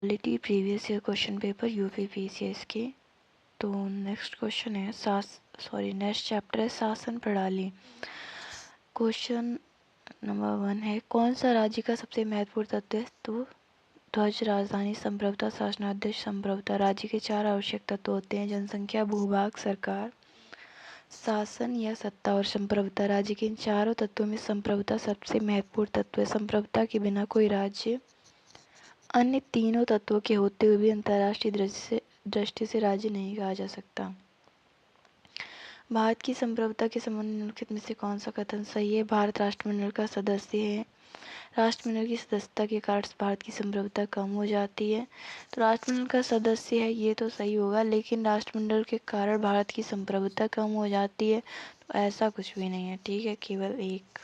Quality previous year question paper UP PCS के। तो next question है नेक्स्ट चैप्टर है शासन प्रणाली। क्वेश्चन नंबर 1 है, कौन सा राज्य का सबसे महत्वपूर्ण तत्व है? तो ध्वज, राजधानी, संप्रभुता, शासनाध्यक्ष। संप्रभुता। राज्य के 4 आवश्यक तत्व होते हैं: जनसंख्या, भूभाग, सरकार, शासन या सत्ता और संप्रभुता। राज्य के इन चारों तत्वों में संप्रभुता सबसे महत्वपूर्ण तत्व है। संप्रभुता के बिना कोई राज्य अन्य तीनों तत्वों के होते हुए भी अंतर्राष्ट्रीय दृष्टि से राज्य नहीं कहा जा सकता। भारत की संप्रभुता के संबंध में निम्नलिखित में से कौन सा कथन सही है? भारत राष्ट्रमंडल का सदस्य है। राष्ट्रमंडल की सदस्यता के कारण भारत की संप्रभुता कम हो जाती है। तो राष्ट्रमंडल का सदस्य है ये तो सही होगा, लेकिन राष्ट्रमंडल के कारण भारत की संप्रभुता कम हो जाती है, तो ऐसा कुछ भी नहीं है। ठीक है, केवल एक।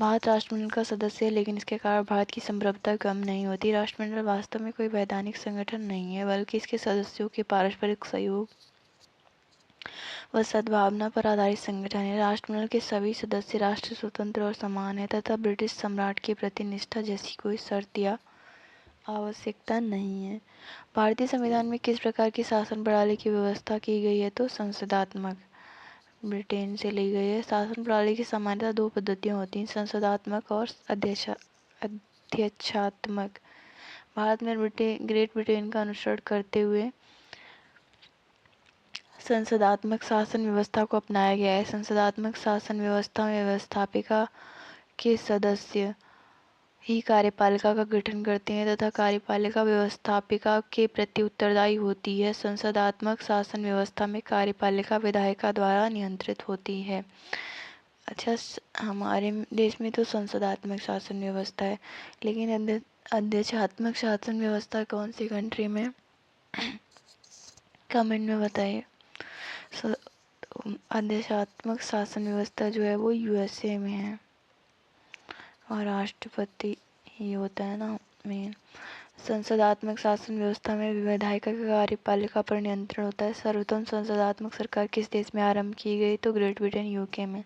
भारत राष्ट्रमंडल का सदस्य है, लेकिन इसके कारण भारत की संप्रभुता कम नहीं होती। राष्ट्रमंडल वास्तव में कोई वैधानिक संगठन नहीं है, बल्कि इसके सदस्यों के पारस्परिक सहयोग व सद्भावना पर आधारित संगठन है। राष्ट्रमंडल के सभी सदस्य राष्ट्र स्वतंत्र और समान है तथा ब्रिटिश सम्राट के प्रति निष्ठा जैसी कोई शर्त या आवश्यकता नहीं है। भारतीय संविधान में किस प्रकार की शासन प्रणाली की व्यवस्था की गई है? तो संसदात्मक। ब्रिटेन से ली गई है। शासन प्रणाली की सामान्यतः 2 पद्धतियाँ होती हैं, संसदात्मक और अध्यक्षात्मक। भारत में ग्रेट ब्रिटेन का अनुसरण करते हुए संसदात्मक शासन व्यवस्था को अपनाया गया है। संसदात्मक शासन व्यवस्था में व्यवस्थापिका के सदस्य ही कार्यपालिका का गठन करते हैं तथा कार्यपालिका व्यवस्थापिका के प्रति उत्तरदायी होती है। संसदात्मक शासन व्यवस्था में कार्यपालिका विधायिका द्वारा नियंत्रित होती है। अच्छा, हमारे देश में तो संसदात्मक शासन व्यवस्था है, लेकिन अध्यक्षात्मक शासन व्यवस्था कौन सी कंट्री में? कमेंट में बताइए। अध्यक्षात्मक शासन व्यवस्था जो है वो यूएसए में है और राष्ट्रपति ही होता है ना मेन। संसदात्मक शासन व्यवस्था में विधायिका का कार्यपालिका पर नियंत्रण होता है। सर्वोत्तम संसदात्मक सरकार किस देश में आरंभ की गई? तो ग्रेट ब्रिटेन यूके में।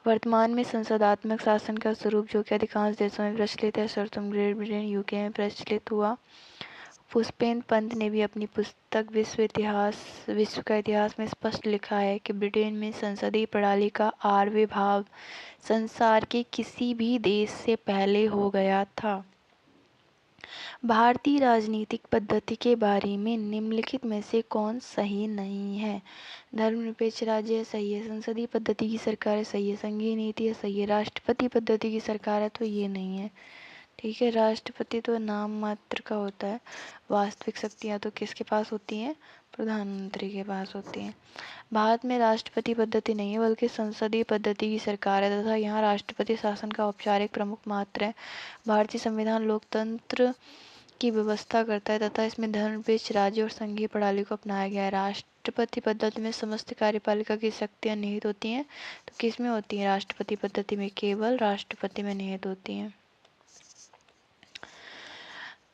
वर्तमान में संसदात्मक शासन का स्वरूप जो कि अधिकांश देशों में प्रचलित है, सर्वोत्तम ग्रेट ब्रिटेन यूके में प्रचलित हुआ। पुष्पेंद्र पंत ने भी अपनी पुस्तक विश्व का इतिहास में स्पष्ट लिखा है कि ब्रिटेन में संसदीय प्रणाली का आविर्भाव संसार के किसी भी देश से पहले हो गया था। भारतीय राजनीतिक पद्धति के बारे में निम्नलिखित में से कौन सही नहीं है? धर्मनिरपेक्ष राज्य है, सही है। संसदीय पद्धति की सरकार है, सही है। संघीय नीति है, सही है। राष्ट्रपति पद्धति की सरकार है, तो ये नहीं है। ठीक है, राष्ट्रपति तो नाम मात्र का होता है। वास्तविक शक्तियाँ तो किसके पास होती हैं? प्रधानमंत्री के पास होती हैं। भारत में राष्ट्रपति पद्धति नहीं है, बल्कि संसदीय पद्धति की सरकार है तथा यहाँ राष्ट्रपति शासन का औपचारिक प्रमुख मात्र है। भारतीय संविधान लोकतंत्र की व्यवस्था करता है तथा इसमें धर्मनिरपेक्ष राज्य और संघीय प्रणाली को अपनाया गया है। राष्ट्रपति पद्धति में समस्त कार्यपालिका की शक्तियाँ निहित होती हैं, तो किस में होती हैं? राष्ट्रपति पद्धति में केवल राष्ट्रपति में निहित होती हैं।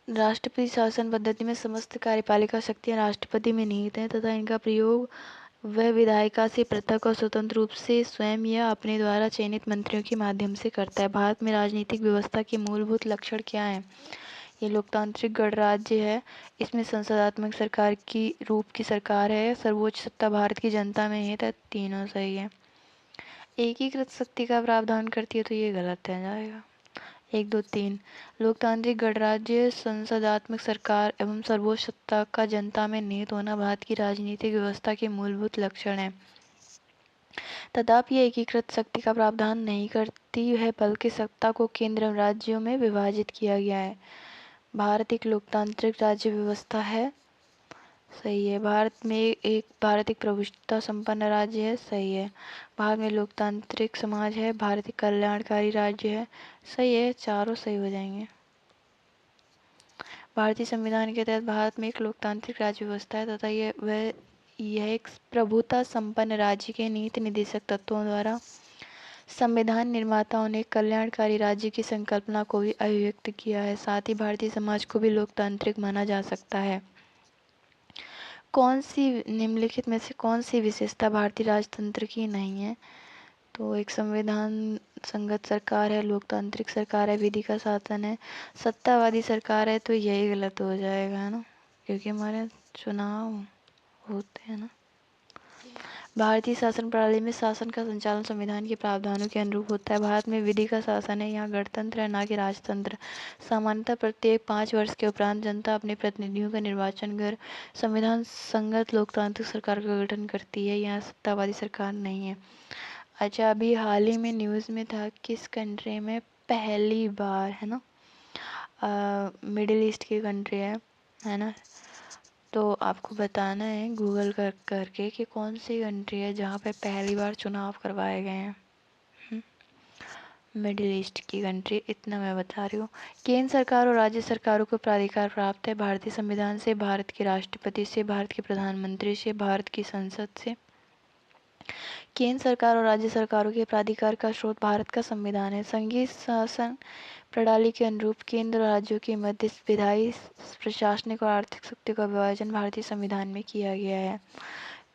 राष्ट्रपति शासन पद्धति में समस्त कार्यपालिका शक्तियाँ राष्ट्रपति में निहित हैं तथा इनका प्रयोग वह विधायिका से पृथक और स्वतंत्र रूप से स्वयं या अपने द्वारा चयनित मंत्रियों के माध्यम से करता है। भारत में राजनीतिक व्यवस्था के मूलभूत लक्षण क्या हैं? ये लोकतांत्रिक गणराज्य है, इसमें संसदात्मक सरकार की रूप की सरकार है, सर्वोच्च सत्ता भारत की जनता में है, तीनों सही है। एकीकृत शक्ति का प्रावधान करती है, तो ये गलत है जाएगा। 1 2 3 लोकतांत्रिक गणराज्य, संसदात्मक सरकार एवं सर्वोच्च सत्ता का जनता में निहित होना भारत की राजनीतिक व्यवस्था के मूलभूत लक्षण है। तथापि यह एकीकृत शक्ति का प्रावधान नहीं करती है, बल्कि सत्ता को केंद्र एवं राज्यों में विभाजित किया गया है। भारत एक लोकतांत्रिक राज्य व्यवस्था है, सही है। भारत एक प्रभुसत्ता संपन्न राज्य है, सही है। भारत में लोकतांत्रिक समाज है, भारत एक कल्याणकारी राज्य है, सही है। चारों सही हो जाएंगे। भारतीय संविधान के तहत भारत में एक लोकतांत्रिक राज्य व्यवस्था है तथा यह एक प्रभुता संपन्न राज्य के नीति निर्देशक तत्वों द्वारा संविधान निर्माताओं ने कल्याणकारी राज्य की संकल्पना को भी अभिव्यक्त किया है। साथ ही भारतीय समाज को भी लोकतांत्रिक माना जा सकता है। निम्नलिखित में से कौन सी विशेषता भारतीय राजतंत्र की नहीं है? तो एक संविधान संगत सरकार है, लोकतांत्रिक सरकार है, विधि का शासन है, सत्तावादी सरकार है, तो यही गलत हो जाएगा, है ना, क्योंकि हमारे यहाँ चुनाव होते हैं ना। भारतीय शासन प्रणाली में शासन का संचालन संविधान के प्रावधानों के अनुरूप होता है। भारत में विधि का शासन है, यहाँ गणतंत्र है, ना कि राजतंत्र। सामान्यतः प्रत्येक 5 वर्ष के उपरांत जनता अपने प्रतिनिधियों का निर्वाचन कर संविधान संगत लोकतांत्रिक सरकार का गठन करती है, यहाँ सत्तावादी सरकार नहीं है। अच्छा, अभी हाल ही में न्यूज़ में था, किस कंट्री में पहली बार, है ना, मिडिल ईस्ट की कंट्री है ना, तो आपको बताना है गूगल करके कि कौन सी कंट्री है जहाँ पे पहली बार चुनाव करवाए गए हैं। मिडिल ईस्ट की कंट्री, इतना मैं बता रही हूँ। केंद्र सरकार और राज्य सरकारों को प्राधिकार प्राप्त है भारतीय संविधान से, भारत के राष्ट्रपति से, भारत के प्रधानमंत्री से, भारत की संसद से। केंद्र सरकार और राज्य सरकारों के प्राधिकार का स्रोत भारत का संविधान है। संघीय शासन प्रणाली के अनुरूप केंद्र और राज्यों के मध्य विधायी, प्रशासनिक और आर्थिक शक्ति का विभाजन भारतीय संविधान में किया गया है।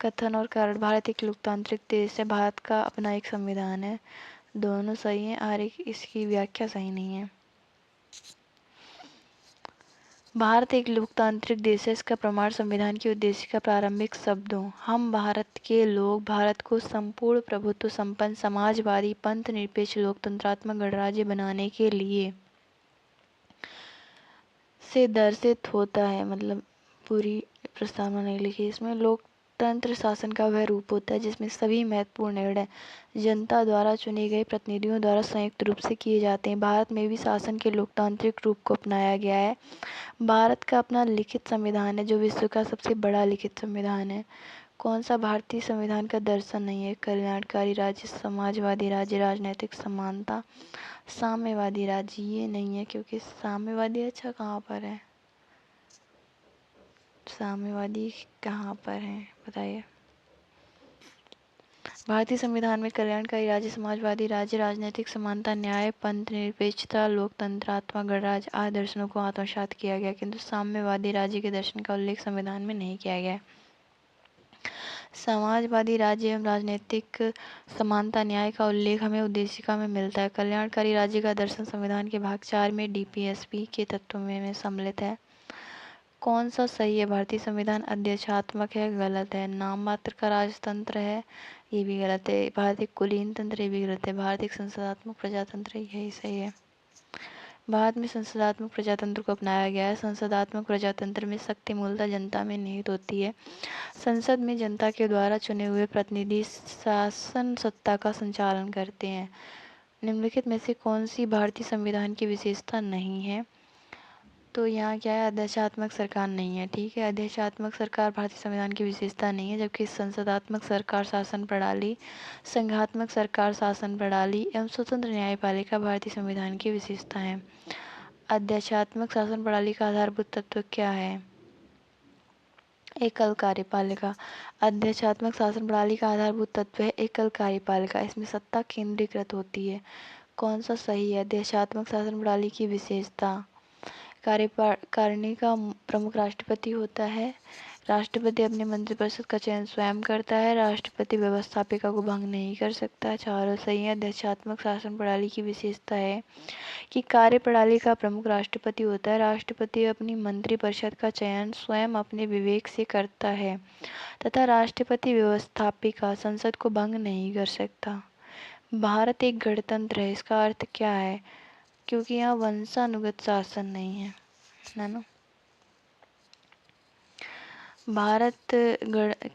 कथन और कारण, भारत एक लोकतांत्रिक देश है, भारत का अपना एक संविधान है। दोनों सही हैं, हर एक इसकी व्याख्या सही नहीं है। भारत एक लोकतांत्रिक देश है, इसका प्रमाण संविधान के उद्देश्य का प्रारंभिक शब्दों हम भारत के लोग भारत को संपूर्ण प्रभुत्व संपन्न समाजवादी पंथ निरपेक्ष लोकतंत्रात्मक गणराज्य बनाने के लिए से दर्शित होता है। मतलब पूरी प्रस्तावना नहीं लिखी इसमें। लोकतंत्र शासन का वह रूप होता है जिसमें सभी महत्वपूर्ण निर्णय जनता द्वारा चुने गए प्रतिनिधियों द्वारा संयुक्त रूप से किए जाते हैं। भारत में भी शासन के लोकतांत्रिक रूप को अपनाया गया है। भारत का अपना लिखित संविधान है जो विश्व का सबसे बड़ा लिखित संविधान है। कौन सा भारतीय संविधान का दर्शन नहीं है? कल्याणकारी राज्य, समाजवादी राज्य, राजनैतिक समानता, साम्यवादी राज्य। ये नहीं है, क्योंकि साम्यवादी अच्छा कहाँ पर है? साम्यवादी कहाँ पर है बताइए। भारतीय संविधान में कल्याणकारी राज्य, समाजवादी राज्य, राजनैतिक समानता, न्याय, पंथ निरपेक्षता, लोकतंत्रात्मक गणराज्य आदि दर्शनों को आत्मसात किया गया, किंतु साम्यवादी राज्य के दर्शन का उल्लेख संविधान में नहीं किया गया। समाजवादी राज्य एवं राजनीतिक समानता, न्याय का उल्लेख हमें उद्देशिका में मिलता है। कल्याणकारी राज्य का दर्शन संविधान के भाग 4 में डीपीएसपी के तत्वों में सम्मिलित है। कौन सा सही है? भारतीय संविधान अध्यक्षात्मक है, गलत है। नाम मात्र का राजतंत्र है, ये भी गलत है। भारत एक कुलीन तंत्र, ये भी गलत है। भारत एक संसदात्मक प्रजातंत्र, यही सही है। भारत में संसदात्मक प्रजातंत्र को अपनाया गया है। संसदात्मक प्रजातंत्र में शक्ति मूलतः जनता में निहित होती है। संसद में जनता के द्वारा चुने हुए प्रतिनिधि शासन सत्ता का संचालन करते हैं। निम्नलिखित में से कौन सी भारतीय संविधान की विशेषता नहीं है? तो यहाँ क्या है? अध्यक्षात्मक सरकार नहीं है, ठीक है। अध्यक्षात्मक सरकार भारतीय संविधान की विशेषता नहीं है, जबकि संसदात्मक सरकार शासन प्रणाली, संघात्मक सरकार शासन प्रणाली एवं स्वतंत्र न्यायपालिका भारतीय संविधान की विशेषता है। अध्यक्षात्मक शासन प्रणाली का आधारभूत तत्व क्या है? एकल कार्यपालिका। अध्यक्षात्मक शासन प्रणाली का आधारभूत तत्व है एकल कार्यपालिका, इसमें सत्ता केंद्रीकृत होती है। कौन सा सही है? अध्यक्षात्मक शासन प्रणाली की विशेषता, कार्यकारिणी का प्रमुख राष्ट्रपति होता है। राष्ट्रपति अपने मंत्रिपरिषद का चयन स्वयं करता है। राष्ट्रपति व्यवस्थापिका को भंग नहीं कर सकता। चारों सही है। अध्यक्षात्मक शासन प्रणाली की विशेषता है कि कार्यप्रणाली का प्रमुख राष्ट्रपति होता है। राष्ट्रपति अपनी मंत्रिपरिषद का चयन स्वयं अपने विवेक से करता है तथा राष्ट्रपति व्यवस्थापिका संसद को भंग नहीं कर सकता। भारत एक गणतंत्र है, इसका अर्थ क्या है? क्योंकि यहाँ वंशानुगत शासन नहीं है, है ना। भारत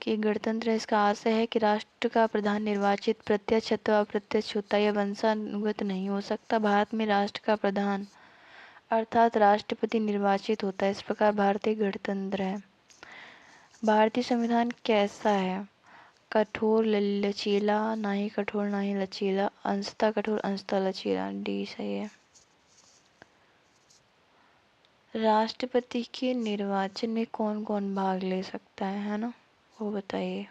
की गणतंत्र, इसका आशय है कि राष्ट्र का प्रधान निर्वाचित प्रत्यक्ष अथवा अप्रत्यक्ष होता है, यह वंशानुगत नहीं हो सकता। भारत में राष्ट्र का प्रधान अर्थात राष्ट्रपति निर्वाचित होता है, इस प्रकार भारत एक गणतंत्र है। भारतीय संविधान कैसा है? कठोर, लचीला, ना ही कठोर ना ही लचीला, अंशतः कठोर अंशतः लचीला। डी सही है। राष्ट्रपति के निर्वाचन में कौन कौन भाग ले सकता है ना, वो बताइए।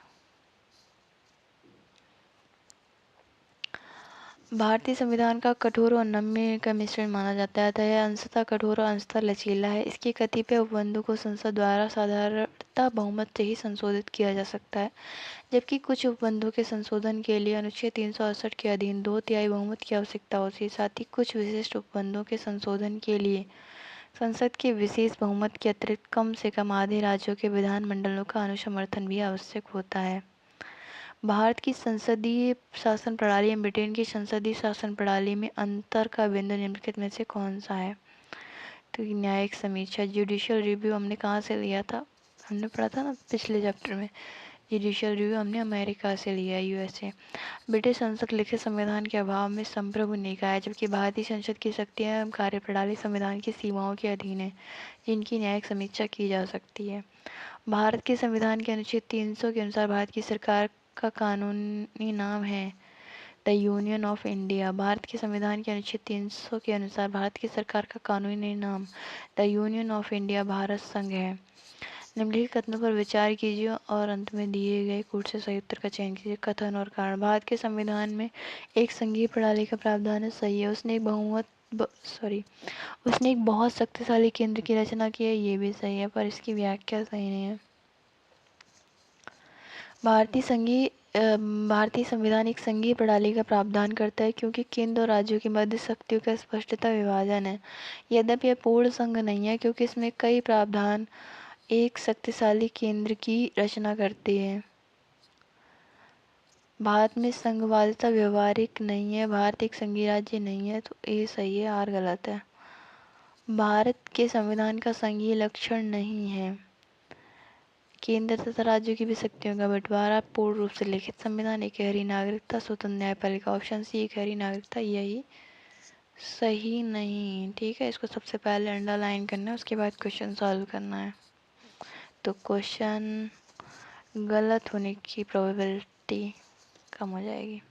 भारतीय संविधान का कठोर और नम्य का मिश्रण माना जाता है, अतः यह अंशतः कठोर और अंशतः लचीला है। इसके कतिपय उपबंधों को संसद द्वारा साधारणतः बहुमत से ही संशोधित किया जा सकता है, जबकि कुछ उपबंधों के संशोधन के लिए अनुच्छेद 368 के अधीन 2/3 बहुमत की आवश्यकता होती है। साथ ही कुछ विशिष्ट उपबंधों के संशोधन के लिए संसद के विशेष बहुमत के अतिरिक्त कम से कम आधे राज्यों के विधानमंडलों का अनुसमर्थन भी आवश्यक होता है। भारत की संसदीय शासन प्रणाली एवं ब्रिटेन की संसदीय शासन प्रणाली में अंतर का बिंदु निम्नलिखित में से कौन सा है? तो न्यायिक समीक्षा, जुडिशियल रिव्यू हमने कहाँ से लिया था? हमने पढ़ा था ना पिछले चैप्टर में। जुडिशियल रिव्यू हमने अमेरिका से लिया, यूएसए। ब्रिटिश संसद लिखित संविधान के अभाव में संप्रभु निकाय, जबकि भारतीय संसद की शक्तियां एवं कार्यप्रणाली संविधान की सीमाओं के अधीन है, जिनकी न्यायिक समीक्षा की जा सकती है। भारत के संविधान के अनुच्छेद 300 के अनुसार भारत की सरकार का कानूनी नाम है the union of India. Bharat के संविधान के अनुच्छेद 300 के अनुसार भारत की सरकार का कानूनी नाम the union of India Bharat संघ है। निम्नलिखित कथनों पर विचार कीजिए और अंत में दिए गए कोड से सही उत्तर का चयन कीजिए। कथन और कारण। भारत के संविधान में एक संघीय प्रणाली का प्रावधान है, सही है। उसने एक बहुत शक्तिशाली केंद्र की रचना की है, ये भी सही है, पर इसकी व्याख्या सही नहीं है। भारतीय संविधान एक संघीय प्रणाली का प्रावधान करता है क्योंकि केंद्र और राज्यों के मध्य शक्तियों का स्पष्टता विभाजन है। यद्यपि यह पूर्ण संघ नहीं है क्योंकि इसमें कई प्रावधान एक शक्तिशाली केंद्र की रचना करते हैं। भारत में संघवादिता व्यवहारिक नहीं है। भारत एक संघीय राज्य नहीं है, तो ए सही है, आर गलत है। भारत के संविधान का संघीय लक्षण नहीं है। केंद्र तथा राज्यों की भी शक्तियों का बंटवारा, पूर्ण रूप से लिखित संविधान, एकहरी नागरिकता, स्वतंत्र न्यायपालिका। ऑप्शन सी एकहरी नागरिकता, यही सही नहीं। ठीक है, इसको सबसे पहले अंडरलाइन करना है, उसके बाद क्वेश्चन सॉल्व करना है। तो क्वेश्चन गलत होने की प्रोबेबिलिटी कम हो जाएगी।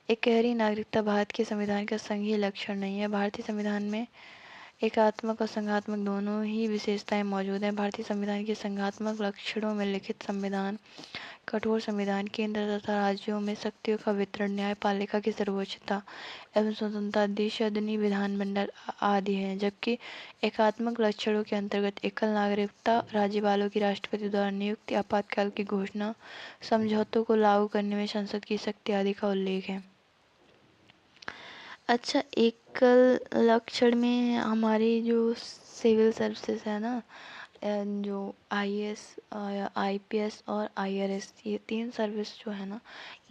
एकहरी नागरिकता भारत के संविधान का संघीय लक्षण नहीं है। भारतीय संविधान में एकात्मक और संघात्मक दोनों ही विशेषताएं मौजूद हैं। भारतीय संविधान के संघात्मक लक्षणों में लिखित संविधान, कठोर संविधान, केंद्र तथा राज्यों में शक्तियों का वितरण, न्यायपालिका की सर्वोच्चता एवं स्वतंत्रता, देशाधीन विधानमंडल आदि हैं। जबकि एकात्मक लक्षणों के अंतर्गत एकल नागरिकता, राज्यपालों की राष्ट्रपति द्वारा नियुक्ति, आपातकाल की घोषणा, समझौतों को लागू करने में संसद की शक्ति आदि का उल्लेख है। अच्छा, एकल लक्षण में हमारी जो सिविल सर्विसेज है ना, जो आईएएस, आईपीएस और आईआरएस, ये 3 सर्विस जो है ना,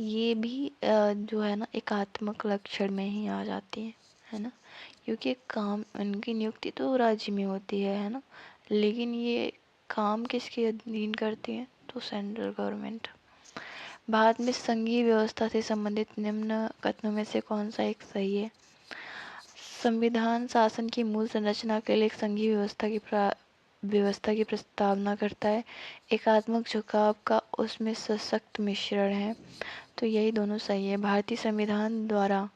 ये भी जो है ना एकात्मक लक्षण में ही आ जाती है ना, क्योंकि काम इनकी नियुक्ति तो राज्य में होती है ना, लेकिन ये काम किसके अधीन करती हैं? तो सेंट्रल गवर्नमेंट। भारत में संघीय व्यवस्था से संबंधित निम्न कथनों में से कौन सा एक सही है? संविधान शासन की मूल संरचना के लिए एक संघीय व्यवस्था की प्रस्तावना करता है। एकात्मक झुकाव का उसमें सशक्त मिश्रण है, तो यही दोनों सही है। भारतीय संविधान द्वारा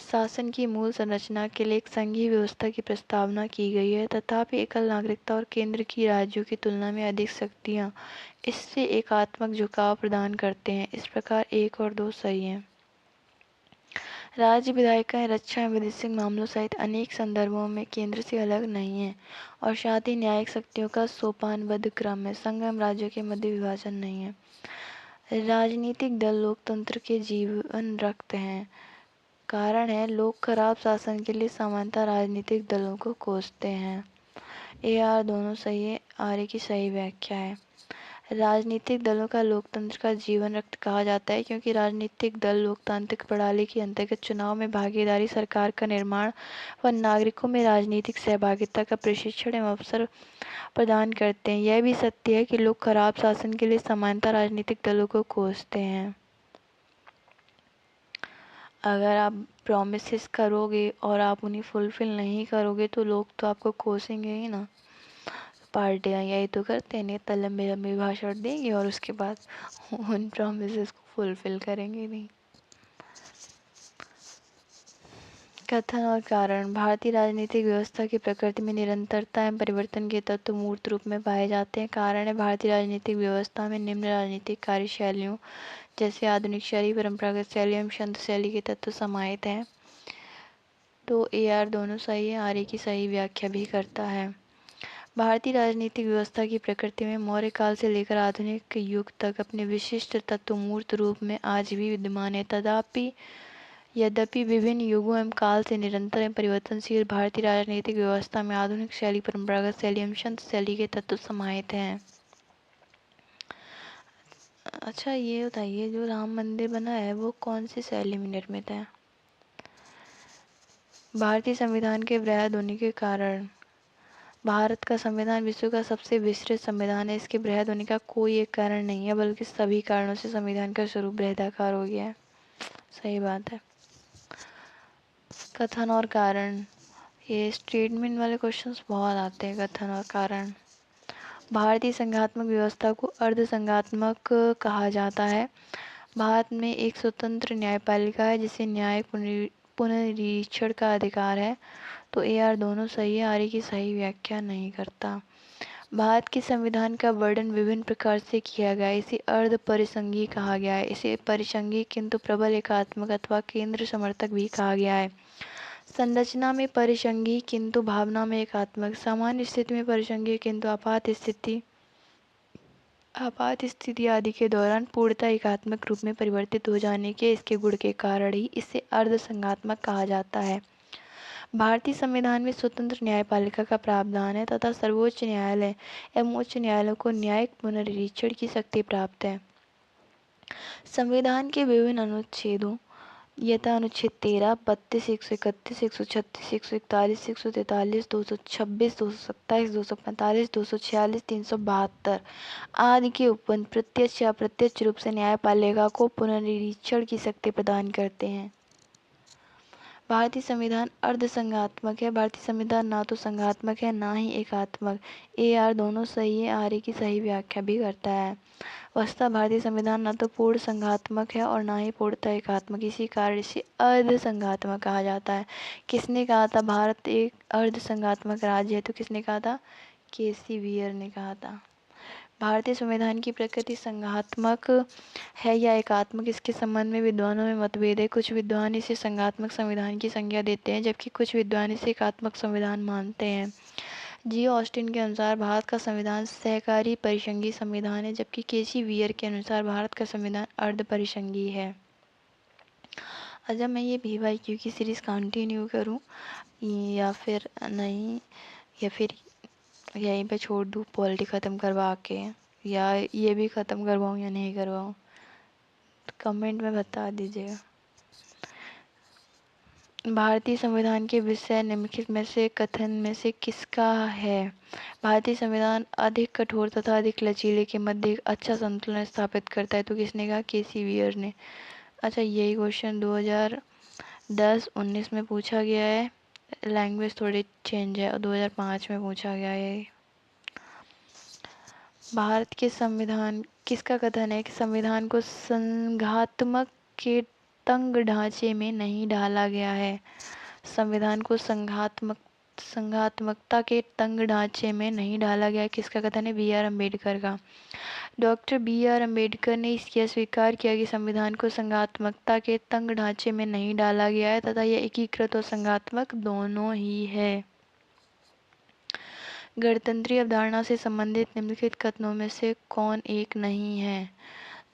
शासन की मूल संरचना के लिए एक संघीय व्यवस्था की प्रस्तावना की गई है, तथापि एकल नागरिकता और केंद्र की राज्यों की तुलना में अधिक शक्तियाँ इससे एकात्मक झुकाव प्रदान करते हैं। इस प्रकार 1 और 2 सही हैं। राज्य विधायिकाएं रक्षा एवं विदेशिक मामलों सहित अनेक संदर्भों में केंद्र से अलग नहीं है और साथ ही न्यायिक शक्तियों का सोपानबद्ध क्रम है। संघ एवं राज्यों के मध्य विभाजन नहीं है। राजनीतिक दल लोकतंत्र के जीवन रखते हैं। कारण है, लोग खराब शासन के लिए सामान्यतः राजनीतिक दलों को कोसते हैं। ए आर दोनों सही है, आर की सही व्याख्या है। राजनीतिक दलों का लोकतंत्र का जीवन रक्त कहा जाता है क्योंकि राजनीतिक दल लोकतांत्रिक प्रणाली के अंतर्गत चुनाव में भागीदारी, सरकार का निर्माण व नागरिकों में राजनीतिक सहभागिता का प्रशिक्षण एवं अवसर प्रदान करते हैं। यह भी सत्य है कि लोग खराब शासन के लिए सामान्यतः राजनीतिक दलों को कोसते हैं। अगर आप प्रॉमिसेस करोगे और आप उन्हें फुलफिल नहीं करोगे तो लोग तो आपको कोसेंगे ही ना। पार्टियां यही तो करते हैं, नेता लंबे लंबे भाषण देंगे और उसके बाद उन प्रॉमिसेस को फुलफिल करेंगे नहीं। कथन और कारण। भारतीय राजनीतिक व्यवस्था की प्रकृति में निरंतरता एवं परिवर्तन के तत्व मूर्त रूप में पाए जाते हैं। कारण है, भारतीय राजनीतिक व्यवस्था में निम्न राजनीतिक कार्यशैलियों जैसे आधुनिक शैली, परंपरागत शैली एवं संत शैली के तत्व समाहित हैं। तो ए आर दोनों सही है, आर्य की सही व्याख्या भी करता है। भारतीय राजनीतिक व्यवस्था की प्रकृति में मौर्य काल से लेकर आधुनिक युग तक अपने विशिष्ट तत्व मूर्त रूप में आज भी विद्यमान है। यद्यपि विभिन्न युगों एवं काल से निरंतर एवं परिवर्तनशील भारतीय राजनीतिक व्यवस्था में आधुनिक शैली, परंपरागत शैली एवं संत शैली के तत्व समाहित हैं। अच्छा, ये बताइए, जो राम मंदिर बना है वो कौन सी शैली में निर्मित है? भारतीय संविधान के वृहद होने के कारण। भारत का संविधान विश्व का सबसे विस्तृत संविधान है। इसके वृहद होने का कोई एक कारण नहीं है, बल्कि सभी कारणों से संविधान का स्वरूप बृहदाकार हो गया है। सही बात है। कथन और कारण, ये स्टेटमेंट वाले क्वेश्चंस बहुत आते हैं। कथन और कारण। भारतीय संघात्मक व्यवस्था को अर्ध संघात्मक कहा जाता है। भारत में एक स्वतंत्र न्यायपालिका है जिसे न्यायिक पुनरीक्षण का अधिकार है। तो ए आर दोनों सही है, आर्य की सही व्याख्या नहीं करता। भारत के संविधान का वर्णन विभिन्न प्रकार से किया गया है। इसे अर्ध परिसंघीय कहा गया है, इसे परिसंघीय किंतु प्रबल एकात्मक अथवा केंद्र समर्थक भी कहा गया है। संरचना में परिसंघीय किंतु भावना में एकात्मक, सामान्य स्थिति में परिसंघीय किंतु आपात स्थिति आदि के दौरान पूर्णतः एकात्मक रूप में परिवर्तित हो जाने के इसके गुण के कारण ही इसे अर्ध संघात्मक कहा जाता है। भारतीय संविधान में स्वतंत्र न्यायपालिका का प्रावधान है तथा सर्वोच्च न्यायालय एवं उच्च न्यायालयों को न्यायिक पुनरीक्षण की शक्ति प्राप्त है। संविधान के विभिन्न अनुच्छेदों यथा अनुच्छेद 13, 32, 131, 136, 141, 143, 226, 227, 245, 246, 372 आदि के उपबंध प्रत्यक्ष या अप्रत्यक्ष रूप से न्यायपालिका को पुनरीक्षण की शक्ति प्रदान करते हैं। भारतीय संविधान अर्ध संघात्मक है। भारतीय संविधान ना तो संघात्मक है ना ही एकात्मक। ए आर दोनों सही है, आर्य की सही व्याख्या भी करता है। वस्तुतः भारतीय संविधान ना तो पूर्ण संघात्मक है और ना ही पूर्णतः एकात्मक, इसी कारण इसे अर्ध संघात्मक कहा जाता है। किसने कहा था भारत एक अर्ध संघात्मक राज्य है? तो किसने कहा था? केसी वीयर ने कहा था। भारतीय संविधान की प्रकृति संघात्मक है या एकात्मक, इसके संबंध में विद्वानों में मतभेद है। कुछ विद्वान इसे संघात्मक संविधान की संज्ञा देते हैं, जबकि कुछ विद्वान इसे एकात्मक संविधान मानते हैं। जी ऑस्टिन के अनुसार भारत का संविधान सहकारी परिसंघीय संविधान है, जबकि केसी वीयर के अनुसार भारत का संविधान अर्ध परिसंघीय है। अच्छा, मैं ये PYQ की सीरीज़ कंटिन्यू करूं या फिर नहीं, या फिर यहीं पे छोड़ दूँ पॉलिटी ख़त्म करवा के, या ये भी ख़त्म करवाऊँ या नहीं करवाऊँ? तो कमेंट में बता दीजिएगा। भारतीय संविधान के विषय निम्नलिखित में से कथन में से किसका है? भारतीय संविधान अधिक कठोर तथा अधिक लचीले के मध्य एक अच्छा संतुलन स्थापित करता है। तो किसने कहा? केसी वीयर ने। अच्छा, यही क्वेश्चन 2010-19 में पूछा गया है। लैंग्वेज थोड़ी चेंज है और 2005 में पूछा गया है। भारत के संविधान किसका कथन है कि संविधान को संघात्मक के तंग ढांचे में नहीं ढाला गया है? संविधान को संघात्मकता के तंग ढांचे में नहीं ढाला गया, किसका कथन है? BR अम्बेडकर का। डॉक्टर BR अम्बेडकर ने यह स्वीकार किया कि संविधान को संघात्मकता के तंग ढांचे में नहीं डाला गया है तथा यह एकीकृत और संघात्मक दोनों ही है। गणतंत्रीय अवधारणा से संबंधित निम्नलिखित कथनों में से कौन एक नहीं है?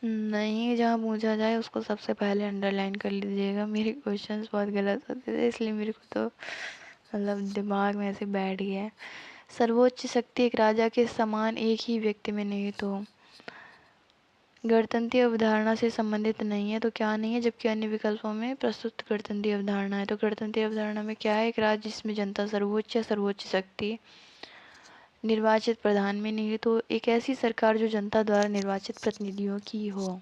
नहीं जहाँ पूछा जाए उसको सबसे पहले अंडरलाइन कर लीजिएगा। मेरे क्वेश्चंस बहुत गलत होते थे, इसलिए मेरे को तो मतलब दिमाग में ऐसे बैठ गया है। सर्वोच्च शक्ति एक राजा के समान एक ही व्यक्ति में निहित हो। गणतंत्रीय अवधारणा से संबंधित नहीं है, तो क्या नहीं है? जबकि अन्य विकल्पों में प्रस्तुत गणतंत्रीय अवधारणा है। तो गणतंत्रीय अवधारणा में क्या है? एक राज्य जिसमें जनता सर्वोच्च या सर्वोच्च शक्ति निर्वाचित प्रधान में निहित हो। एक ऐसी सरकार जो जनता द्वारा निर्वाचित प्रतिनिधियों की हो।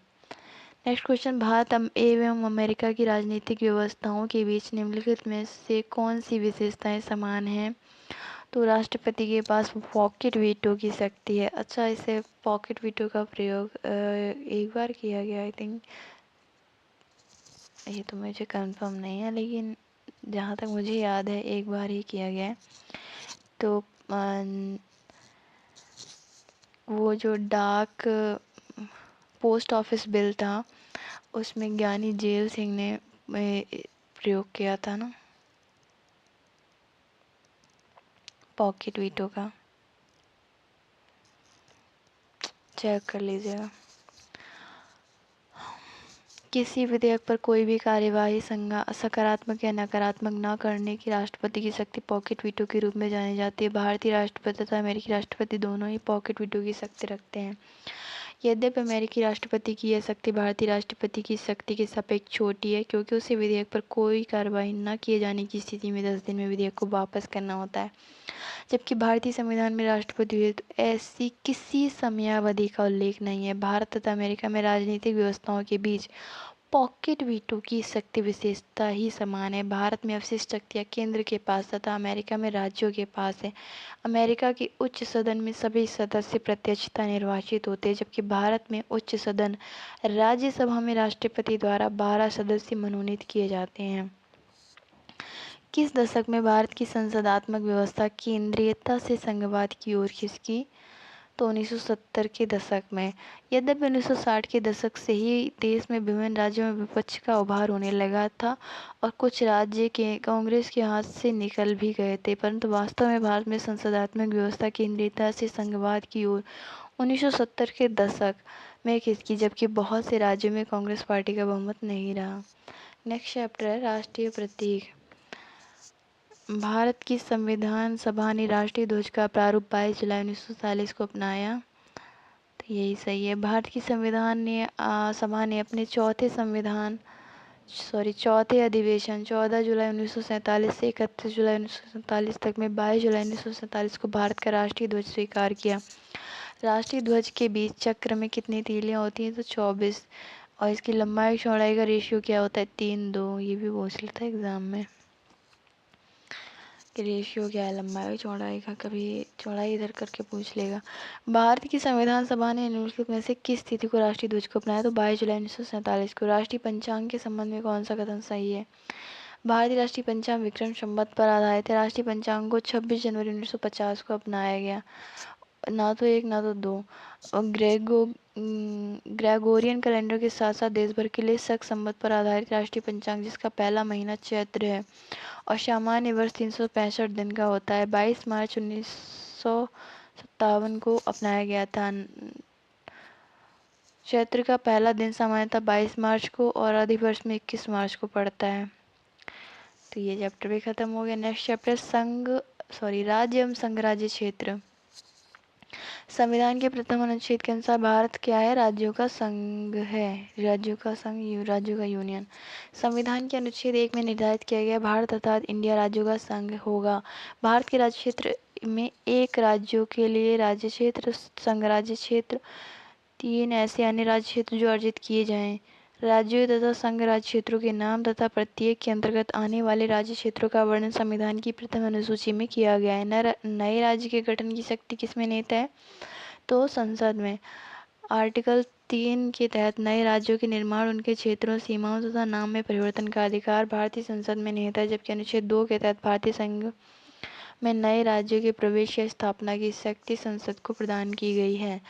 नेक्स्ट क्वेश्चन, भारत एवं अमेरिका की राजनीतिक व्यवस्थाओं के बीच निम्नलिखित में से कौन सी विशेषताएं समान हैं? तो राष्ट्रपति के पास पॉकेट वीटो की शक्ति है। अच्छा, इसे पॉकेट वीटो का प्रयोग एक बार किया गया, आई थिंक, ये तो मुझे कंफर्म नहीं है, लेकिन जहाँ तक मुझे याद है एक बार ही किया गया है। तो वो जो डाक पोस्ट ऑफिस बिल था उसमें ज्ञानी जेल सिंह ने प्रयोग किया था ना, पॉकेट वीटो का, चेक कर लीजिएगा। किसी विधेयक पर कोई भी कार्यवाही सकारात्मक या नकारात्मक न करने की राष्ट्रपति की शक्ति पॉकेट वीटो के रूप में जानी जाती है। भारतीय राष्ट्रपति तथा अमेरिकी राष्ट्रपति दोनों ही पॉकेट वीटो की शक्ति रखते हैं। यद्यपि अमेरिकी राष्ट्रपति की यह शक्ति भारतीय राष्ट्रपति की शक्ति के सापेक्ष छोटी है, क्योंकि उसे विधेयक पर कोई कार्रवाई न किए जाने की स्थिति में 10 दिन में विधेयक को वापस करना होता है, जबकि भारतीय संविधान में राष्ट्रपति हेतु ऐसी किसी समयावधि का उल्लेख नहीं है। भारत तथा अमेरिका में राजनीतिक व्यवस्थाओं के बीच पॉकेट वीटो की शक्ति विशेषता ही समान है। भारत में अवशिष्ट शक्तियाँ केंद्र के पास तथा अमेरिका में राज्यों के पास है। अमेरिका के उच्च सदन में सभी सदस्य प्रत्यक्षतः निर्वाचित होते हैं, जबकि भारत में उच्च सदन राज्यसभा में राष्ट्रपति द्वारा 12 सदस्य मनोनीत किए जाते हैं। किस दशक में भारत की संसदात्मक व्यवस्था केंद्रीयता से संघवाद की ओर खिसकी? तो 1970 के दशक में। यद्यपि 1960 के दशक से ही देश में विभिन्न राज्यों में विपक्ष का उभार होने लगा था और कुछ राज्य के कांग्रेस के हाथ से निकल भी गए थे, परंतु वास्तव में भारत में संसदात्मक व्यवस्था केंद्रीयता से संघवाद की ओर 1970 के दशक में खिसकी, जबकि बहुत से राज्यों में कांग्रेस पार्टी का बहुमत नहीं रहा। नेक्स्ट चैप्टर है राष्ट्रीय प्रतीक। भारत की संविधान सभा ने राष्ट्रीय ध्वज का प्रारूप 22 जुलाई 1940 को अपनाया। तो यही सही है। भारत की संविधान ने सभा ने अपने चौथे अधिवेशन 14 जुलाई 1947 से 31 जुलाई 1947 तक में 22 जुलाई 1947 को भारत का राष्ट्रीय ध्वज स्वीकार किया। राष्ट्रीय ध्वज के बीच चक्र में कितनी तीलियां होती हैं? तो 24। और इसकी लंबाई चौड़ाई का रेशियो क्या होता है? 3:2। ये भी पूछ लेता है एग्जाम में कि रेशियो क्या है लंबाई चौड़ाई का, कभी चौड़ाई इधर करके पूछ लेगा। भारत की संविधान सभा ने निम्नलिखित में से किस तिथि को राष्ट्रीय ध्वज को अपनाया? तो 22 जुलाई 1947 को। राष्ट्रीय पंचांग के संबंध में कौन सा कथन सही है? भारतीय राष्ट्रीय पंचांग विक्रम संवत पर आधारित है। राष्ट्रीय पंचांग को 26 जनवरी 1950 को अपनाया गया। ना तो एक ना तो दो। और ग्रेगोरियन कैलेंडर के साथ साथ देश भर के लिए शक संवत पर आधारित राष्ट्रीय पंचांग, जिसका पहला महीना चैत्र है और सामान्य वर्ष 365 दिन का होता है, 22 मार्च 1957 को अपनाया गया था। चैत्र का पहला दिन सामान्यतः 22 मार्च को और अधिवर्ष में 21 मार्च को पड़ता है। तो ये चैप्टर भी खत्म हो गया। नेक्स्ट चैप्टर राज्य एवं संघ राज्य क्षेत्र। संविधान के प्रथम अनुच्छेद के अनुसार भारत क्या है? राज्यों का संघ है। राज्यों का संघ, राज्यों का यूनियन। संविधान के अनुच्छेद 1 में निर्धारित किया गया भारत अर्थात इंडिया राज्यों का संघ होगा। भारत के राज्य क्षेत्र में एक राज्यों के लिए राज्य क्षेत्र, संघ राज्य क्षेत्र, 3 ऐसे अन्य राज्य क्षेत्र जो अर्जित किए जाएं। राज्यों तथा संघ राज्य क्षेत्रों के नाम तथा प्रत्येक के अंतर्गत आने वाले राज्य क्षेत्रों का वर्णन संविधान की प्रथम अनुसूची में किया गया है। नए राज्य के गठन की शक्ति किसमें निहित है? तो संसद में। आर्टिकल 3 के तहत नए राज्यों के निर्माण, उनके क्षेत्रों, सीमाओं तथा नाम में परिवर्तन का अधिकार भारतीय संसद में निहित है, जबकि अनुच्छेद 2 के तहत भारतीय संघ में नए राज्यों के प्रवेश या स्थापना की शक्ति संसद को प्रदान की गई है।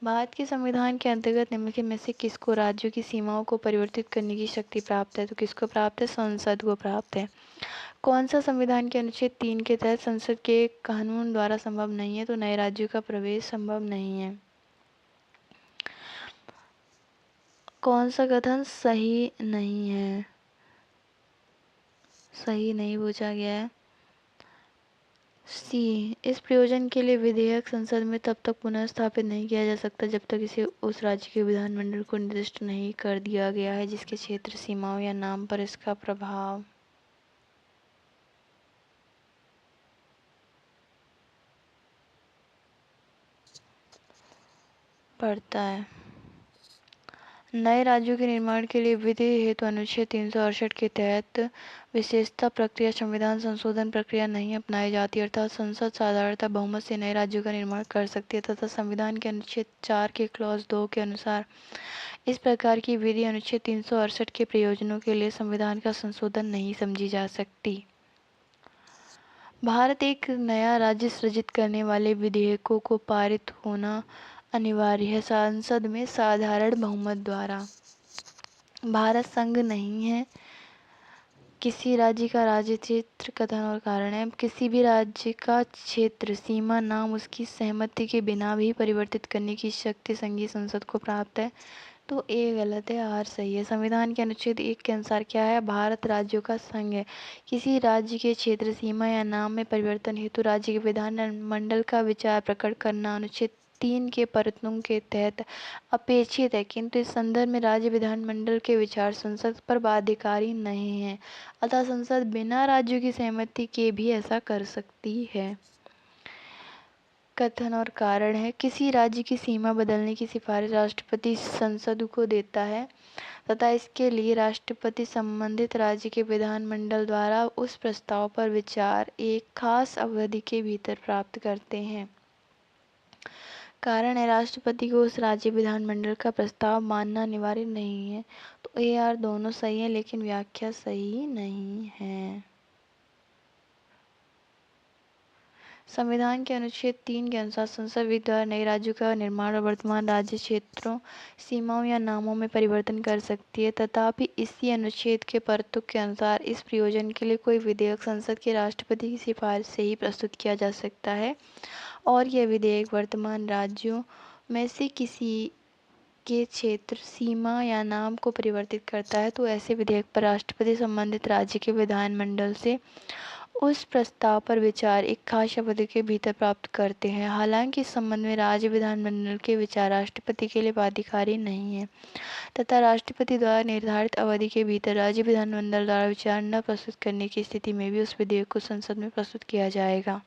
भारत के संविधान के अंतर्गत निम्नलिखित में से किसको राज्यों की सीमाओं को परिवर्तित करने की शक्ति प्राप्त है? तो किसको प्राप्त है? संसद को प्राप्त है। कौन सा संविधान के अनुच्छेद 3 के तहत संसद के कानून द्वारा संभव नहीं है? तो नए राज्यों का प्रवेश संभव नहीं है। कौन सा कथन सही नहीं है? सही नहीं पूछा गया है। सी, इस प्रयोजन के लिए विधेयक संसद में तब तक पुनः स्थापित नहीं किया जा सकता जब तक इसे उस राज्य के विधानमंडल को निर्दिष्ट नहीं कर दिया गया है जिसके क्षेत्र, सीमाओं या नाम पर इसका प्रभाव पड़ता है। नए राज्यों के निर्माण के लिए विधि हेतु अनुच्छेद 368 के तहत विशेषता प्रक्रिया, संविधान संशोधन प्रक्रिया नहीं अपनाई जाती, अर्थात संसद साधारणतः बहुमत से नए राज्यों का निर्माण कर सकती है तथा संविधान के अनुच्छेद 4 के क्लॉज 2 के अनुसार इस प्रकार की विधि अनुच्छेद 368 के प्रयोजनों के लिए संविधान का संशोधन नहीं समझी जा सकती। भारत एक नया राज्य सृजित करने वाले विधेयकों को पारित होना अनिवार्य है संसद में साधारण बहुमत द्वारा। भारत संघ नहीं है। किसी राज्य का राज्य क्षेत्र कथन और कारण है। किसी भी राज्य का क्षेत्र सीमा नाम उसकी सहमति के बिना भी परिवर्तित करने की शक्ति संघीय संसद को प्राप्त है। तो ए गलत है, आर सही है। संविधान के अनुच्छेद 1 के अनुसार क्या है? भारत राज्यों का संघ है। किसी राज्य के क्षेत्र सीमा या नाम में परिवर्तन हेतु राज्य के विधानमंडल का विचार प्रकट करना अनुच्छेद 3 के परतों के तहत अपेक्षित है, किंतु इस संदर्भ में राज्य विधानमंडल के विचार संसद पर बाध्यकारी नहीं है। अतः संसद बिना राज्यों की सहमति के भी ऐसा कर सकती है। कथन और कारण है। किसी राज्य की सीमा बदलने की सिफारिश राष्ट्रपति संसद को देता है तथा इसके लिए राष्ट्रपति संबंधित राज्य के विधानमंडल द्वारा उस प्रस्ताव पर विचार एक खास अवधि के भीतर प्राप्त करते हैं। कारण है, राष्ट्रपति को उस राज्य विधानमंडल का प्रस्ताव मानना अनिवार्य नहीं है। तो ए आर दोनों सही है, लेकिन व्याख्या सही नहीं है। संविधान के अनुच्छेद 3 के अनुसार संसद द्वारा नए राज्यों का निर्माण और वर्तमान राज्य क्षेत्रों, सीमाओं या नामों में परिवर्तन कर सकती है। तथापि इसी अनुच्छेद के परतों के अनुसार इस प्रयोजन के लिए कोई विधेयक संसद के राष्ट्रपति की सिफारिश से ही प्रस्तुत किया जा सकता है और यह विधेयक वर्तमान राज्यों में से किसी के क्षेत्र, सीमा या नाम को परिवर्तित करता है, तो ऐसे विधेयक पर राष्ट्रपति संबंधित राज्य के विधानमंडल से उस प्रस्ताव पर विचार एक खास अवधि के भीतर प्राप्त करते हैं। हालांकि इस संबंध में राज्य विधानमंडल के विचार राष्ट्रपति के लिए बाध्यकारी नहीं है तथा राष्ट्रपति द्वारा निर्धारित अवधि के भीतर राज्य विधानमंडल द्वारा विचार न प्रस्तुत करने की स्थिति में भी उस विधेयक को संसद में प्रस्तुत किया जाएगा।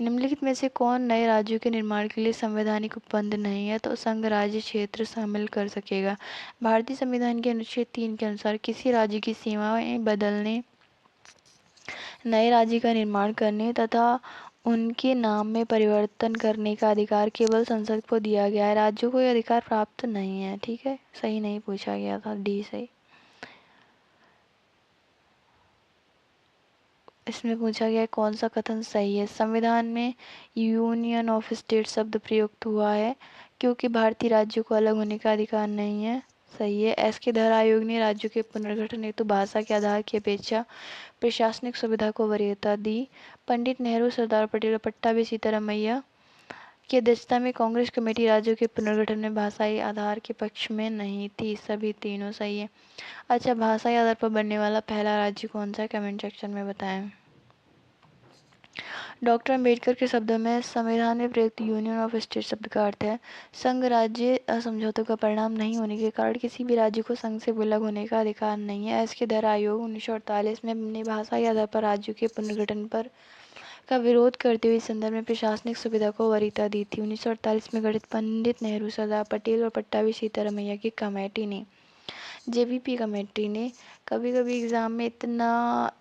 निम्नलिखित में से कौन नए राज्यों के निर्माण के लिए संवैधानिक उपबंध नहीं है? तो संघ राज्य क्षेत्र शामिल कर सकेगा। भारतीय संविधान के अनुच्छेद 3 के अनुसार किसी राज्य की सीमाएं बदलने, नए राज्य का निर्माण करने तथा उनके नाम में परिवर्तन करने का अधिकार केवल संसद को दिया गया है। राज्यों को यह अधिकार प्राप्त नहीं है। ठीक है, सही नहीं पूछा गया था, डी सही। इसमें पूछा गया है कौन सा कथन सही है। संविधान में यूनियन ऑफ स्टेट शब्द प्रयुक्त हुआ है क्योंकि भारतीय राज्यों को अलग होने का अधिकार नहीं है। सही है। एस के धर आयोग ने राज्यों के पुनर्गठन हेतु भाषा के आधार की अपेक्षा प्रशासनिक सुविधा को वरीयता दी। पंडित नेहरू, सरदार पटेल और पट्टाभी सीतारामैया की अध्यक्षता में कांग्रेस कमेटी राज्यों के पुनर्गठन में भाषाई आधार के पक्ष में नहीं थी। सभी तीनों सही है। अच्छा, भाषाई आधार पर बनने वाला पहला राज्य कौन सा है? कमेंट सेक्शन में बताएं। डॉक्टर अम्बेडकर के शब्दों में संविधान में प्रयुक्त यूनियन ऑफ स्टेट शब्द का अर्थ है संघ राज्य समझौतों का परिणाम नहीं होने के कारण किसी भी राज्य को संघ से अलग होने का अधिकार नहीं है। इसके धर आयोग 1948 में अपने भाषाई आधार पर राज्यों के पुनर्गठन पर का विरोध करते हुए इस संदर्भ में प्रशासनिक सुविधा को वरीयता दी थी। 1948 में गठित पंडित नेहरू, सरदार पटेल और पट्टाभी सीतारामैया की कमेटी ने, जेवीपी कमेटी ने, कभी कभी एग्जाम में इतना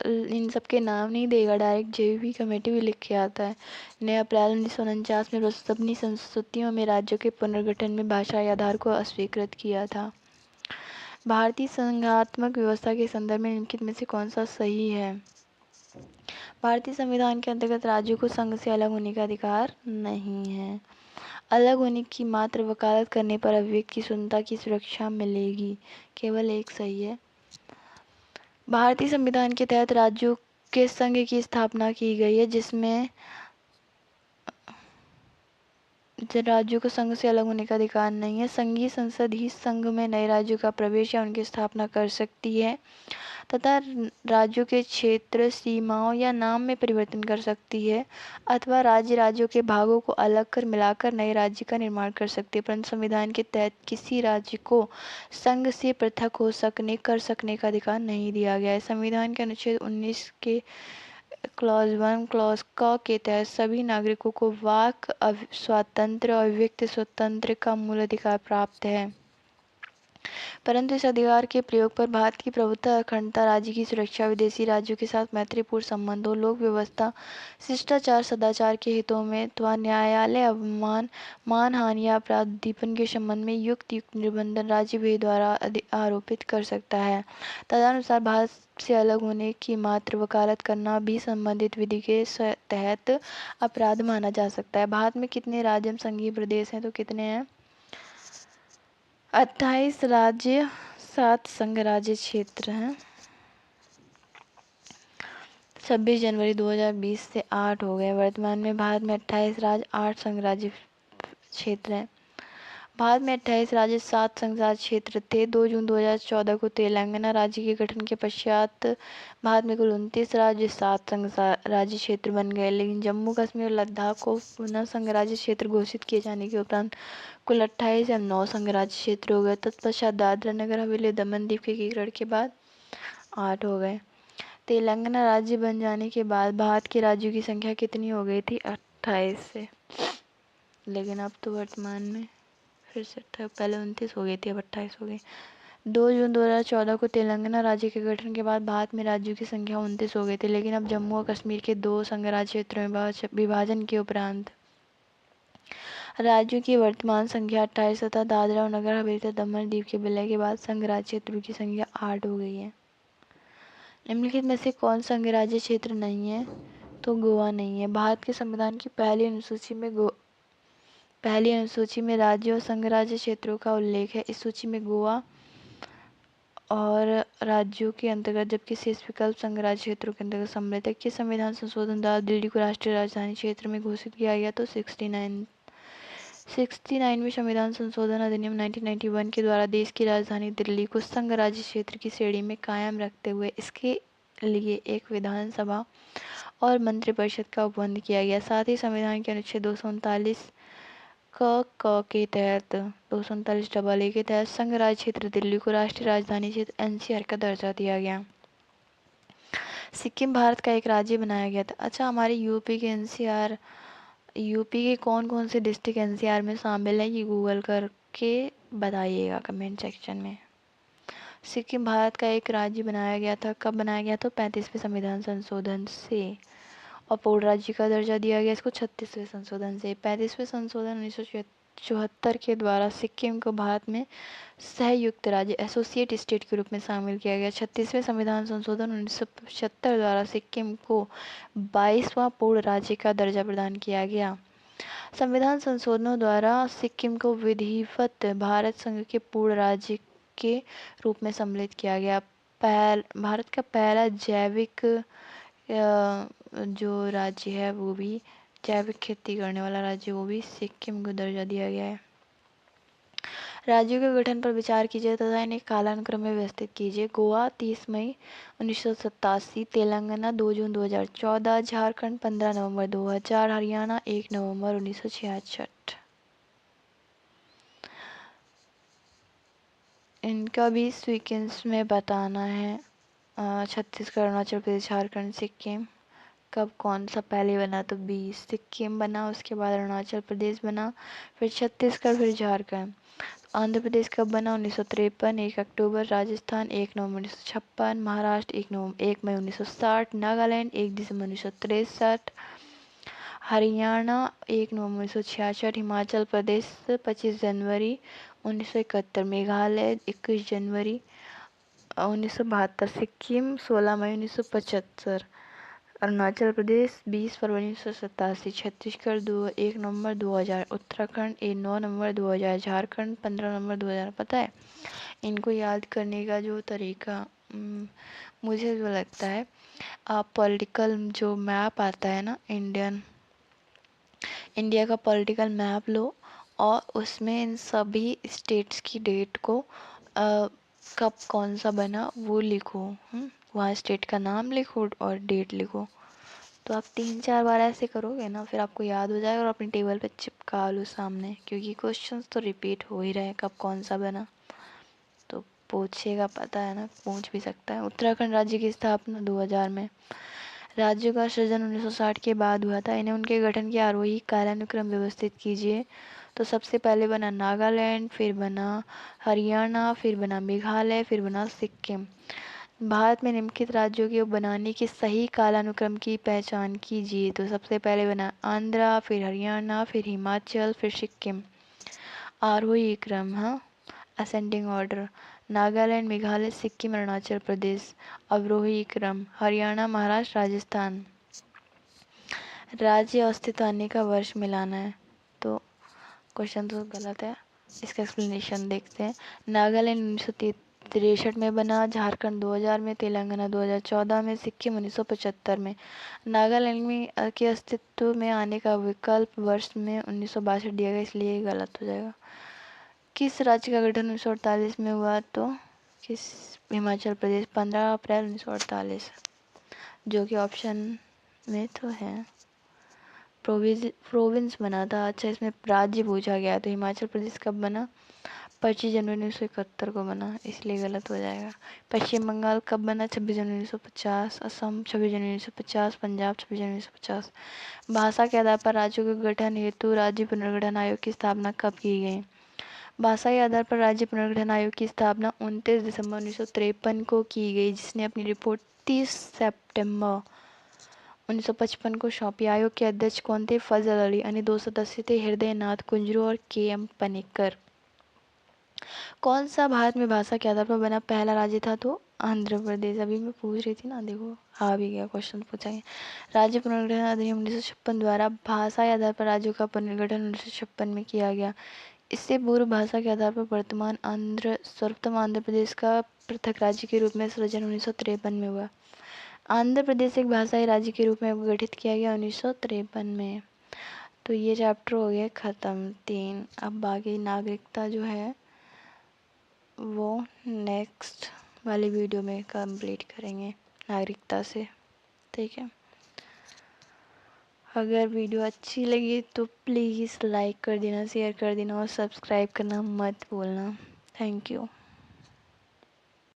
इन सब के नाम नहीं देगा, डायरेक्ट जेवीपी कमेटी भी लिख के आता है, ने अप्रैल 1949 में प्रस्तुत अपनी संस्तुतियों में राज्यों के पुनर्गठन में भाषाई आधार को अस्वीकृत किया था। भारतीय संघात्मक व्यवस्था के संदर्भ में निम्नलिखित में से कौन सा सही है? भारतीय संविधान के अंतर्गत राज्यों को संघ से अलग होने का अधिकार नहीं है। अलग होने की मात्र वकालत करने पर अभिव्यक्ति की स्वतंत्रता की सुरक्षा मिलेगी। केवल एक सही है। भारतीय संविधान के तहत राज्यों के संघ की स्थापना की गई है जिसमें राज्यों को संघ से अलग होने का अधिकार नहीं है। संघीय संसद ही संघ में नए राज्यों का प्रवेश या उनकी स्थापना कर सकती है तथा राज्यों के क्षेत्र, सीमाओं या नाम में परिवर्तन कर सकती है अथवा राज्यों के भागों को अलग कर मिलाकर नए राज्य का निर्माण कर सकती है, परंतु संविधान के तहत किसी राज्य को संघ से पृथक कर सकने का अधिकार नहीं दिया गया है। संविधान के अनुच्छेद 19 के क्लॉज 1 क्लॉज क के तहत सभी नागरिकों को वाक स्वातंत्र्य और अभिव्यक्ति स्वातंत्र्य का मूल अधिकार प्राप्त है, परंतु इस अधिकार के प्रयोग पर भारत की प्रभुत्व, अखंडता, राज्य की सुरक्षा, विदेशी राज्यों के साथ मैत्रीपूर्ण संबंधों, लोक व्यवस्था, शिष्टाचार, सदाचार के हितों में अथवा न्यायालय अवमान, मानहानि या अपराध उद्दीपन के संबंध में युक्त निर्बंधन राज्य वे द्वारा आरोपित कर सकता है। तदनुसार भारत से अलग होने की मात्र वकालत करना भी संबंधित विधि के तहत अपराध माना जा सकता है। भारत में कितने राज्य एवं संघीय प्रदेश हैं? तो कितने हैं? 28 राज्य 7 संघ राज्य क्षेत्र हैं। 26 जनवरी 2020 से 8 हो गए। वर्तमान में भारत में 28 राज्य, 8 संघ राज्य क्षेत्र हैं। भारत में 28 राज्य, 7 संघ राज्य क्षेत्र थे। 2 जून 2014 को तेलंगाना राज्य के गठन के पश्चात भारत में कुल 29 राज्य, 7 संघ राज्य क्षेत्र बन गए। लेकिन जम्मू कश्मीर और लद्दाख को पुनः संघ राज्य क्षेत्र घोषित किए जाने के उपरांत कुल 28 या 9 संघ राज्य क्षेत्र हो गए। तत्पश्चात दादरा नगर हवेली, दमन दीव के एकीकरण के बाद 8 हो गए। तेलंगाना राज्य बन जाने के बाद भारत के राज्यों की संख्या कितनी हो गई थी? 28 से। लेकिन अब तो वर्तमान में फिर से पहले 29 हो गई थी, अब 28 हो गई। 2 जून 2014 को तेलंगाना राज्य के गठन के बाद भारत में राज्यों की संख्या 29 हो गई थी। लेकिन अब जम्मू और कश्मीर के 2 संघ राज्य क्षेत्रों में विभाजन के उपरांत राज्यों की वर्तमान संख्या 28 तथा दादरा और नगर हवेली तथा दमन दीव के विलय के बाद संघ राज्य क्षेत्रों की संख्या 8 हो गई है। निम्नलिखित में से कौन संघ राज्य क्षेत्र नहीं है? तो गोवा नहीं है। भारत के संविधान की पहली अनुसूची में राज्य और संघ राज्य क्षेत्रों का उल्लेख है। इस सूची में गोवा और राज्यों के अंतर्गत, जबकि शेष विकल्प संघ राज्य क्षेत्रों के अंतर्गत सम्मिलित है। किस संविधान संशोधन द्वारा दिल्ली को राष्ट्रीय राजधानी क्षेत्र में घोषित किया गया? तो 69 में संविधान संशोधन अधिनियम 1991 के द्वारा देश की राजधानी दिल्ली को संघ राज्य क्षेत्र की श्रेणी में कायम रखते हुए इसके लिए एक विधानसभा और मंत्रिपरिषद का उपबंध किया गया। साथ ही संविधान के अनुच्छेद 239 के तहत 239 के तहत संघ राज्य क्षेत्र दिल्ली को राष्ट्रीय राजधानी क्षेत्र एनसीआर का दर्जा दिया गया। सिक्किम भारत का एक राज्य बनाया गया था। अच्छा, हमारे यूपी के कौन कौन से डिस्ट्रिक्ट एनसीआर में शामिल है, ये गूगल करके बताइएगा कमेंट सेक्शन में। सिक्किम भारत का एक राज्य बनाया गया था। कब बनाया गया? तो 35वें संविधान संशोधन से। और पूर्ण राज्य का दर्जा दिया गया इसको 36वें संशोधन से। 35वें संशोधन 1974 के द्वारा सिक्किम को भारत में सहयुक्त राज्य एसोसिएट स्टेट के रूप में शामिल किया गया। 36वें संविधान संशोधन 1975 द्वारा सिक्किम को 22वां पूर्ण राज्य का दर्जा प्रदान किया गया। संविधान संशोधनों द्वारा सिक्किम को विधिवत भारत संघ के पूर्ण राज्य के रूप में सम्मिलित किया गया। भारत का पहला जैविक जो राज्य है वो भी जैविक खेती करने वाला राज्य, वो भी सिक्किम को दर्जा दिया गया है। राज्यों के गठन पर विचार कीजिए तथा इन्हें कालानुक्रम में व्यवस्थित कीजिए। गोवा 30 मई 1987, तेलंगाना 2 जून 2014, झारखंड 15 नवंबर 2000, हरियाणा 1 नवंबर 1966। इनका भी सीक्वेंस में बताना है। छत्तीसगढ़, अरुणाचल प्रदेश, झारखंड, सिक्किम कब कौन सा पहले बना? तो 20 सिक्किम बना, उसके बाद अरुणाचल प्रदेश बना, फिर छत्तीसगढ़, फिर झारखंड। आंध्र प्रदेश कब बना? 1953, 1 अक्टूबर। राजस्थान 1 नवंबर 1956, महाराष्ट्र 1 मई 1960, नागालैंड 1 दिसंबर 1963, हरियाणा 1 नवंबर 1966, हिमाचल प्रदेश 25 जनवरी 1971, मेघालय 21 जनवरी 1972, सिक्किम 16 मई 1975, अरुणाचल प्रदेश 20 फरवरी 1987, छत्तीसगढ़ 1 नवंबर 2000, उत्तराखंड 9 नवंबर 2000, झारखंड 15 नवंबर 2000। पता है इनको याद करने का जो तरीका मुझे जो लगता है, आप पॉलिटिकल जो मैप आता है ना, इंडिया का पॉलिटिकल मैप लो और उसमें इन सभी स्टेट्स की डेट को कब कौन सा बना वो लिखो। वहाँ स्टेट का नाम लिखो और डेट लिखो। तो आप 3-4 बार ऐसे करोगे ना, फिर आपको याद हो जाएगा और अपनी टेबल पे चिपका लो सामने, क्योंकि क्वेश्चंस तो रिपीट हो ही रहे हैं, कब कौन सा बना तो पूछेगा, पता है ना, पूछ भी सकता है। उत्तराखंड राज्य की स्थापना 2000 में। राज्यों का सृजन 1960 के बाद हुआ था। इन्हें उनके गठन के आरोही कालानुक्रम व्यवस्थित कीजिए। तो सबसे पहले बना नागालैंड, फिर बना हरियाणा, फिर बना मेघालय, फिर बना सिक्किम। भारत में निम्नलिखित राज्यों के बनाने के सही कालानुक्रम की पहचान कीजिए। तो सबसे पहले बना आंध्रा, फिर हरियाणा, फिर हिमाचल, फिर सिक्किम। आरोही क्रम, हाँ, असेंडिंग ऑर्डर। नागालैंड, मेघालय, सिक्किम, अरुणाचल प्रदेश। अवरोही क्रम, हरियाणा, महाराष्ट्र, राजस्थान। राज्य अस्तित्व आने का वर्ष मिलाना है, तो क्वेश्चन तो गलत है, इसका एक्सप्लेनेशन देखते हैं। नागालैंड 63 में बना, झारखंड 2000 में, तेलंगाना 2014 में, सिक्किम 1975 में। नागालैंड में के अस्तित्व में आने का विकल्प वर्ष में 1962 दिया गया, इसलिए ये गलत हो जाएगा। किस राज्य का गठन 1948 में हुआ? तो किस हिमाचल प्रदेश 15 अप्रैल 1948, जो कि ऑप्शन में तो है। प्रोविंस बना था। अच्छा, इसमें राज्य पूछा गया तो हिमाचल प्रदेश कब बना? 25 जनवरी 1971 को बना, इसलिए गलत हो जाएगा। पश्चिम बंगाल कब बना? 26 जनवरी 1950। असम 26 जनवरी 1950। पंजाब 26 जनवरी 1950। भाषा के आधार पर राज्यों के गठन हेतु राज्य पुनर्गठन आयोग की स्थापना कब की गई? भाषा के आधार पर राज्य पुनर्गठन आयोग की स्थापना 29 दिसंबर 1953 को की गई, जिसने अपनी रिपोर्ट 30 सितंबर 1955 को सौंपी। आयोग के अध्यक्ष कौन थे? फजल अली। अन्य 2 सदस्य थे हृदय नाथ कुंजरू और के.एम. पनिक्कर। कौन सा भारत में भाषा के आधार पर बना पहला राज्य था? तो आंध्र प्रदेश। अभी मैं पूछ रही थी ना, देखो आ भी गया, क्वेश्चन पूछा गया। राज्य पुनर्गठन अधिनियम 1956 द्वारा भाषा के आधार पर राज्यों का पुनर्गठन 1956 में किया गया। इससे पूर्व भाषा के आधार पर वर्तमान सर्वोत्तम आंध्र प्रदेश का पृथक राज्य के रूप में सृजन 1953 में हुआ। आंध्र प्रदेश एक भाषाई राज्य के रूप में गठित किया गया 1953 में। तो ये चैप्टर हो गया ख़त्म 3। अब बाकी नागरिकता जो है वो नेक्स्ट वाली वीडियो में कंप्लीट करेंगे नागरिकता से, ठीक है। अगर वीडियो अच्छी लगी तो प्लीज़ लाइक कर देना, शेयर कर देना और सब्सक्राइब करना मत भूलना। Thank you.